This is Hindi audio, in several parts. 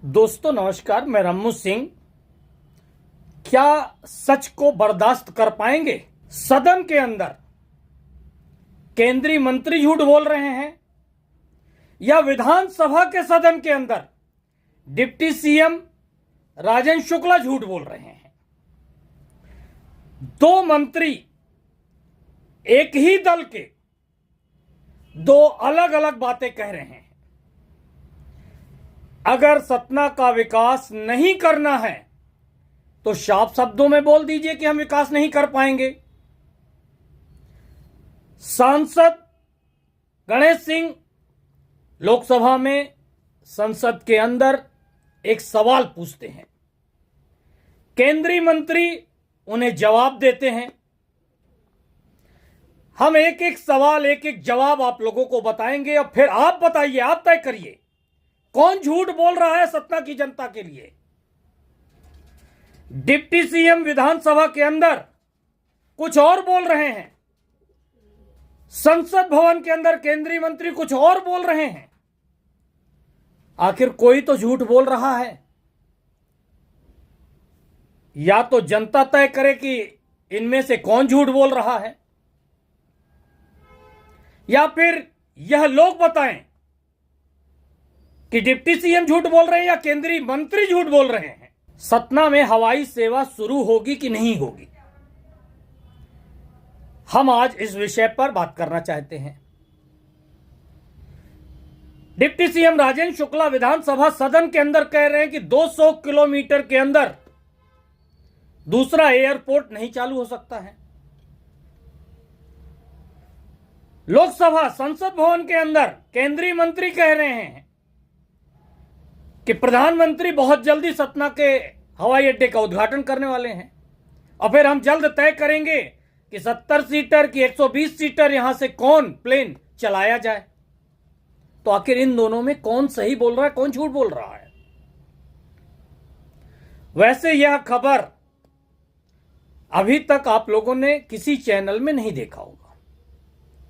दोस्तों नमस्कार, मैं रम्मू सिंह। क्या सच को बर्दाश्त कर पाएंगे? सदन के अंदर केंद्रीय मंत्री झूठ बोल रहे हैं या विधानसभा के सदन के अंदर डिप्टी सीएम राजेंद्र शुक्ला झूठ बोल रहे हैं? दो मंत्री एक ही दल के दो अलग अलग बातें कह रहे हैं। अगर सतना का विकास नहीं करना है तो साफ शब्दों में बोल दीजिए कि हम विकास नहीं कर पाएंगे। सांसद गणेश सिंह लोकसभा में संसद के अंदर एक सवाल पूछते हैं, केंद्रीय मंत्री उन्हें जवाब देते हैं। हम एक एक सवाल एक एक जवाब आप लोगों को बताएंगे और फिर आप बताइए, आप तय करिए कौन झूठ बोल रहा है सतना की जनता के लिए। डिप्टी सीएम विधानसभा के अंदर कुछ और बोल रहे हैं, संसद भवन के अंदर केंद्रीय मंत्री कुछ और बोल रहे हैं। आखिर कोई तो झूठ बोल रहा है। या तो जनता तय करे कि इनमें से कौन झूठ बोल रहा है, या फिर यह लोग बताएं कि डिप्टी सीएम झूठ बोल रहे हैं या केंद्रीय मंत्री झूठ बोल रहे हैं। सतना में हवाई सेवा शुरू होगी कि नहीं होगी, हम आज इस विषय पर बात करना चाहते हैं। डिप्टी सीएम राजेंद्र शुक्ला विधानसभा सदन के अंदर कह रहे हैं कि 200 किलोमीटर के अंदर दूसरा एयरपोर्ट नहीं चालू हो सकता है। लोकसभा संसद भवन के अंदर केंद्रीय मंत्री कह रहे हैं कि प्रधानमंत्री बहुत जल्दी सतना के हवाई अड्डे का उद्घाटन करने वाले हैं और फिर हम जल्द तय करेंगे कि 70 सीटर की 120 सीटर यहां से कौन प्लेन चलाया जाए। तो आखिर इन दोनों में कौन सही बोल रहा है, कौन झूठ बोल रहा है? वैसे यह खबर अभी तक आप लोगों ने किसी चैनल में नहीं देखा होगा,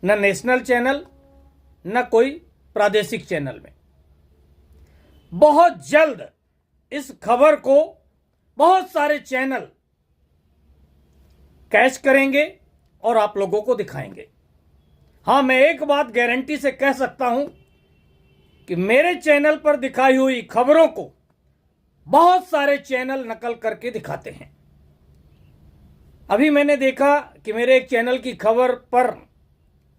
न नेशनल चैनल न कोई प्रादेशिक चैनल में। बहुत जल्द इस खबर को बहुत सारे चैनल कैच करेंगे और आप लोगों को दिखाएंगे। हां, मैं एक बात गारंटी से कह सकता हूं कि मेरे चैनल पर दिखाई हुई खबरों को बहुत सारे चैनल नकल करके दिखाते हैं। अभी मैंने देखा कि मेरे एक चैनल की खबर पर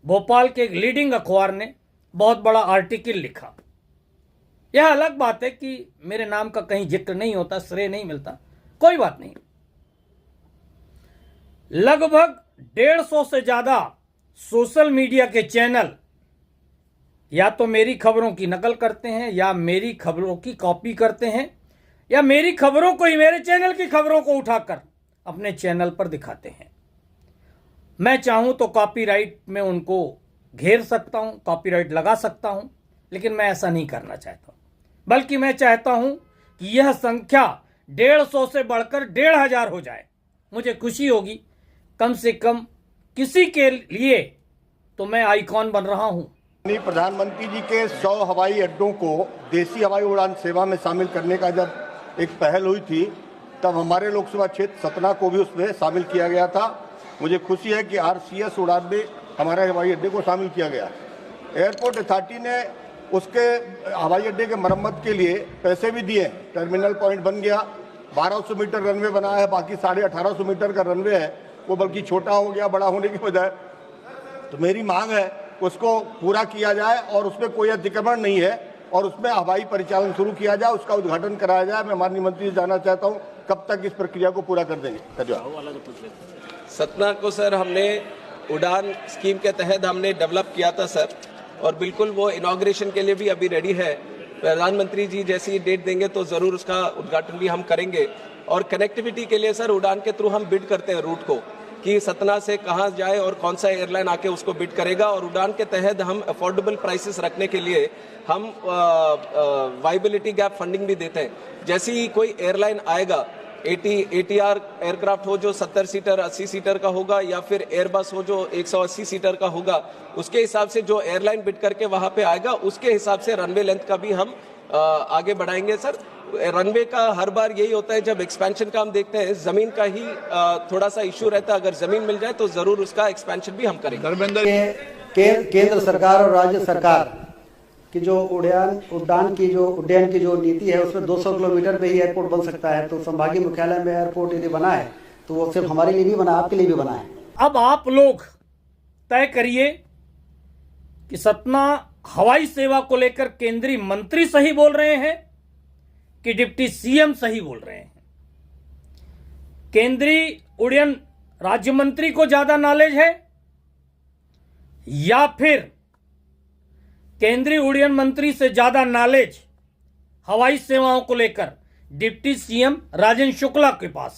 भोपाल के एक लीडिंग अखबार ने बहुत बड़ा आर्टिकल लिखा। यह अलग बात है कि मेरे नाम का कहीं जिक्र नहीं होता, श्रेय नहीं मिलता, कोई बात नहीं। लगभग 150 से ज्यादा सोशल मीडिया के चैनल या तो मेरी खबरों की नकल करते हैं या मेरी खबरों की कॉपी करते हैं या मेरी खबरों को ही, मेरे चैनल की खबरों को उठाकर अपने चैनल पर दिखाते हैं। मैं चाहूं तो कॉपीराइट में उनको घेर सकता हूं, कॉपीराइट लगा सकता हूं, लेकिन मैं ऐसा नहीं करना चाहता। बल्कि मैं चाहता हूं कि यह संख्या 150 से बढ़कर 1500 हो जाए। मुझे खुशी होगी, कम से कम किसी के लिए तो मैं आइकॉन बन रहा हूं। प्रधानमंत्री जी के 100 हवाई अड्डों को देसी हवाई उड़ान सेवा में शामिल करने का जब एक पहल हुई थी, तब हमारे लोकसभा क्षेत्र सतना को भी उसमें शामिल किया गया था। मुझे खुशी है कि RCS उड़ान में हमारे हवाई अड्डे को शामिल किया गया। एयरपोर्ट अथॉरिटी ने उसके हवाई अड्डे के मरम्मत के लिए पैसे भी दिए। टर्मिनल पॉइंट बन गया, 1200 मीटर रनवे बना है, बाकी 1850 मीटर का रनवे है, वो बल्कि छोटा हो गया बड़ा होने की बजाय। तो मेरी मांग है उसको पूरा किया जाए और उसमें कोई अतिक्रमण नहीं है और उसमें हवाई परिचालन शुरू किया जाए, उसका उद्घाटन कराया जाए। मैं माननीय मंत्री से जानना चाहता हूँ कब तक इस प्रक्रिया को पूरा कर देंगे। धन्यवाद। सतना को सर हमने उड़ान स्कीम के तहत हमने डेवलप किया था सर, और बिल्कुल वो इनॉग्रेशन के लिए भी अभी रेडी है। प्रधानमंत्री जी जैसी डेट देंगे तो जरूर उसका उद्घाटन भी हम करेंगे। और कनेक्टिविटी के लिए सर उड़ान के थ्रू हम बिड करते हैं रूट को कि सतना से कहाँ जाए और कौन सा एयरलाइन आके उसको बिड करेगा। और उड़ान के तहत हम अफोर्डेबल प्राइसेस रखने के लिए हम वाइबिलिटी गैप फंडिंग भी देते हैं। जैसे ही कोई एयरलाइन आएगा, ATR एयरक्राफ्ट हो जो 70 सीटर 80 सीटर का होगा, या फिर एयरबस हो जो 180 सीटर का होगा, उसके हिसाब से जो एयरलाइन बिड करके वहां पे आएगा उसके हिसाब से रनवे लेंथ का भी हम आगे बढ़ाएंगे सर। रनवे का हर बार यही होता है, जब एक्सपेंशन का हम देखते हैं जमीन का ही थोड़ा सा इश्यू रहता है। अगर जमीन मिल जाए तो जरूर उसका एक्सपेंशन भी हम करेंगे। केंद्र सरकार और राज्य सरकार की जो उड्डयन की जो नीति है उसमें 200 किलोमीटर पे ही एयरपोर्ट बन सकता है। तो संभागीय मुख्यालय में एयरपोर्ट यदि बना है तो वो सिर्फ हमारे लिए नहीं बना, आपके लिए भी बना है। अब आप लोग तय करिए कि सतना हवाई सेवा को लेकर केंद्रीय मंत्री सही बोल रहे हैं कि डिप्टी सीएम सही बोल रहे हैं। केंद्रीय उड्डयन राज्य मंत्री को ज्यादा नॉलेज है या फिर केंद्रीय उड्डयन मंत्री से ज्यादा नॉलेज हवाई सेवाओं को लेकर डिप्टी सीएम राजेंद्र शुक्ला के पास है।